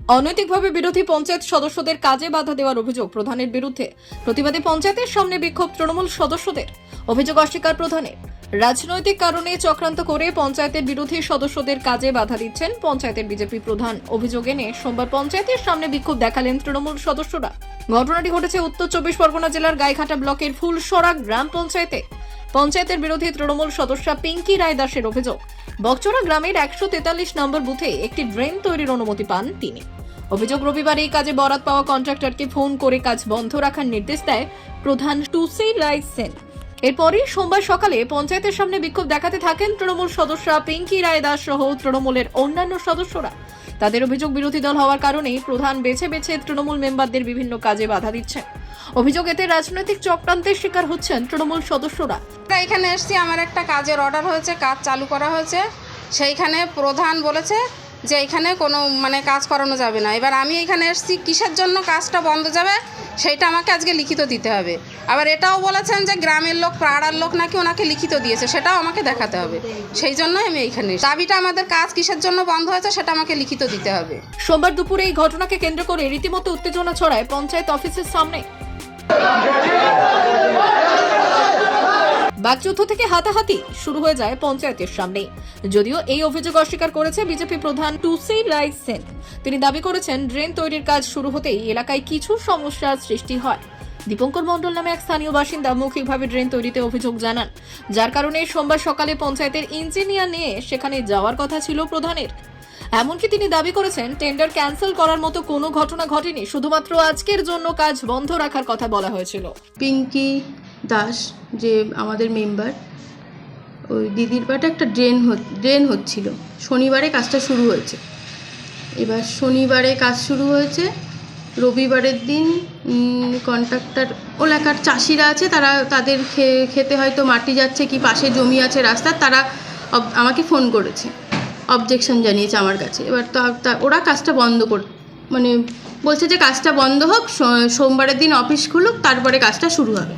অনৈতিকভাবে বিরোধী পঞ্চায়েত সদস্যদের কাজে বাধা দেওয়ার অভিযোগ প্রধানের বিরুদ্ধে। প্রতিবাদী পঞ্চায়েতের সামনে বিক্ষোভ তৃণমূল সদস্যদের। অভিযোগ অস্বীকার প্রধানের। রাজনৈতিক কারণে চক্রান্ত করে পঞ্চায়েতের বিরোধী সদস্যদের কাজে বাধা দিচ্ছেন পঞ্চায়েতের বিজেপি প্রধান। অভিযোগ এনে সোমবার পঞ্চায়েতের সামনে বিক্ষোভ দেখালেন তৃণমূল সদস্যরা। ঘটনাটি ঘটেছে উত্তর 24 পরগনা জেলার গাইঘাটা ব্লকের ফুলসরা গ্রাম পঞ্চায়েতে। পঞ্চায়েতের বিরোধী তৃণমূল সদস্যা পিঙ্কি রায় দাসের অভিযোগ, বকচরা গ্রামের 143 নম্বর বুথে একটি ড্রেন তৈরির অনুমতি পান তিনি। অভিযোগ, রবিবার এই কাজে বরাত পাওয়া কন্ট্রাক্টরকে ফোন করে কাজ বন্ধ রাখার নির্দেশ দেয় প্রধান টুসি রায় সেন। এরপরই সোমবার সকালে পঞ্চায়েতের সামনে বিক্ষোভ দেখাতে থাকেন তৃণমূল সদস্যা পিঙ্কি রায় দাস সহ তৃণমূলের অন্যান্য সদস্যরা। তাদের অভিযোগ, বিরোধী দল হওয়ার কারণে প্রধান বেছে বেছে তৃণমূল মেম্বারদের বিভিন্ন কাজে বাধা দিচ্ছেন। অভিযোগ, এতে রাজনৈতিক চক্রান্তের শিকার হচ্ছেন তৃণমূল সদস্যরা। এখানে এসেছি, আমার একটা কাজের অর্ডার হয়েছে, কাজ চালু করা হয়েছে, সেইখানে প্রধান বলেছে যে এখানে কোনো কাজ করানো যাবে না। এবার আমি এখানে এসেছি, কিসের জন্য কাজটা বন্ধ যাবে সেইটা আমাকে আজকে লিখিত দিতে হবে। আবার এটাও বলেছেন যে গ্রামের লোক, পাড়ার লোক নাকি ওনাকে লিখিত দিয়েছে, সেটাও আমাকে দেখাতে হবে। সেই জন্যই আমি এইখানে দাবিটা, আমাদের কাজ কিসের জন্য বন্ধ হয়েছে সেটা আমাকে লিখিত দিতে হবে। সোমবার দুপুরে এই ঘটনাকে কেন্দ্র করে রীতিমতো উত্তেজনা ছড়ায় পঞ্চায়েত অফিসের সামনে। বাকযুদ্ধ থেকে হাতাহাতি শুরু হয়ে যায় পঞ্চায়েতের সামনে। যদিও এই অভিযোগ অস্বীকার করেছে বিজেপি প্রধান টুসি রায় সেন। তিনি দাবি করেছেন, ড্রেন তৈরির কাজ শুরু হতেই এলাকায় কিছু সমস্যার সৃষ্টি হয়। দীপঙ্কর মণ্ডল নামে এক স্থানীয় বাসিন্দা মৌখিকভাবে ড্রেন তৈরিতে অভিযোগ জানান, যার কারণে সোমবার সকালে পঞ্চায়েতের ইঞ্জিনিয়ার নিয়ে সেখানে যাওয়ার কথা ছিল প্রধানের। এমনকি তিনি দাবি করেছেন, টেন্ডার ক্যান্সেল করার মতো কোনো ঘটনা ঘটেনি, শুধুমাত্র আজকের জন্য কাজ বন্ধ রাখার কথা বলা হয়েছিল। পিঙ্কি দাস যে আমাদের মেম্বার, ওই দিদির পাটে একটা ড্রেন হচ্ছিল। শনিবারে কাজটা শুরু হয়েছে। এবার শনিবারে কাজ শুরু হয়েছে, রবিবারের দিন কন্ট্রাক্টর, এলাকার চাষিরা আছে, তারা তাদের খেতে হয়তো মাটি যাচ্ছে কি পাশে জমি আছে রাস্তার, তারা আমাকে ফোন করেছে, অবজেকশন জানিয়েছে আমার কাছে। এবার ওরা কাজটা বন্ধ বলছে যে কাজটা বন্ধ হোক, সোমবারের দিন অফিস খুলুক, তারপরে কাজটা শুরু হবে।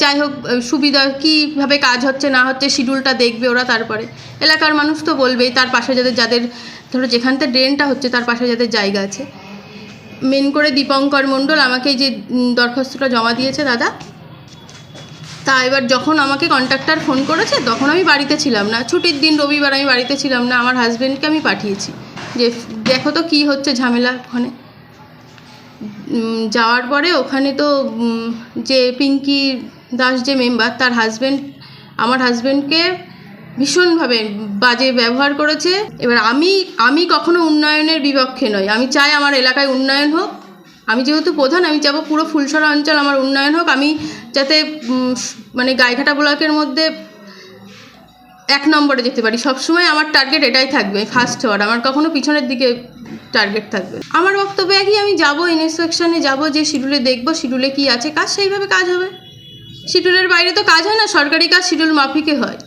যাই হোক, সুবিধা কীভাবে কাজ হচ্ছে না হচ্ছে শিডিউলটা দেখবে ওরা, তারপরে এলাকার মানুষ তো বলবেই, তার পাশে যাদের ধরো যেখানটা ড্রেনটা হচ্ছে তার পাশে যাদের জায়গা আছে। মেন করে দীপঙ্কর মণ্ডল আমাকে যে দরখাস্তটা জমা দিয়েছে দাদা, তা এবার যখন আমাকে কন্ট্রাক্টর ফোন করেছে তখন আমি বাড়িতে ছিলাম না, ছুটির দিন রবিবার, আমি বাড়িতে ছিলাম না। আমার হাজব্যান্ডকে আমি পাঠিয়েছি যে দেখো তো কী হচ্ছে ঝামেলা। ওখানে যাওয়ার পরে ওখানে তো যে পিঙ্কি দাস যে মেম্বার, তার হাজব্যান্ড আমার হাজব্যান্ডকে ভীষণভাবে বাজে ব্যবহার করেছে। এবার আমি কখনো উন্নয়নের বিপক্ষে নই, আমি চাই আমার এলাকায় উন্নয়ন হোক। আমি যেহেতু প্রধান, আমি চাইবো পুরো ফুলসরা অঞ্চল আমার উন্নয়ন হোক। আমি যাতে গাইঘাটা ব্লকের মধ্যে 1 নম্বরে যেতে পারি, সবসময় আমার টার্গেট এটাই থাকবে, ফার্স্ট হওয়ার। আমার কখনো পিছনের দিকে টার্গেট থাকবে। আমার বক্তব্য একই, আমি যাবো ইনস্পেকশনে, যাবো, যে শিডিউলে দেখবো শিডিউলে কী আছে কাজ, সেইভাবে কাজ হবে। শিডিউলের বাইরে তো কাজ হয় না, সরকারি কাজ শিডিউল মাফিকে হয়।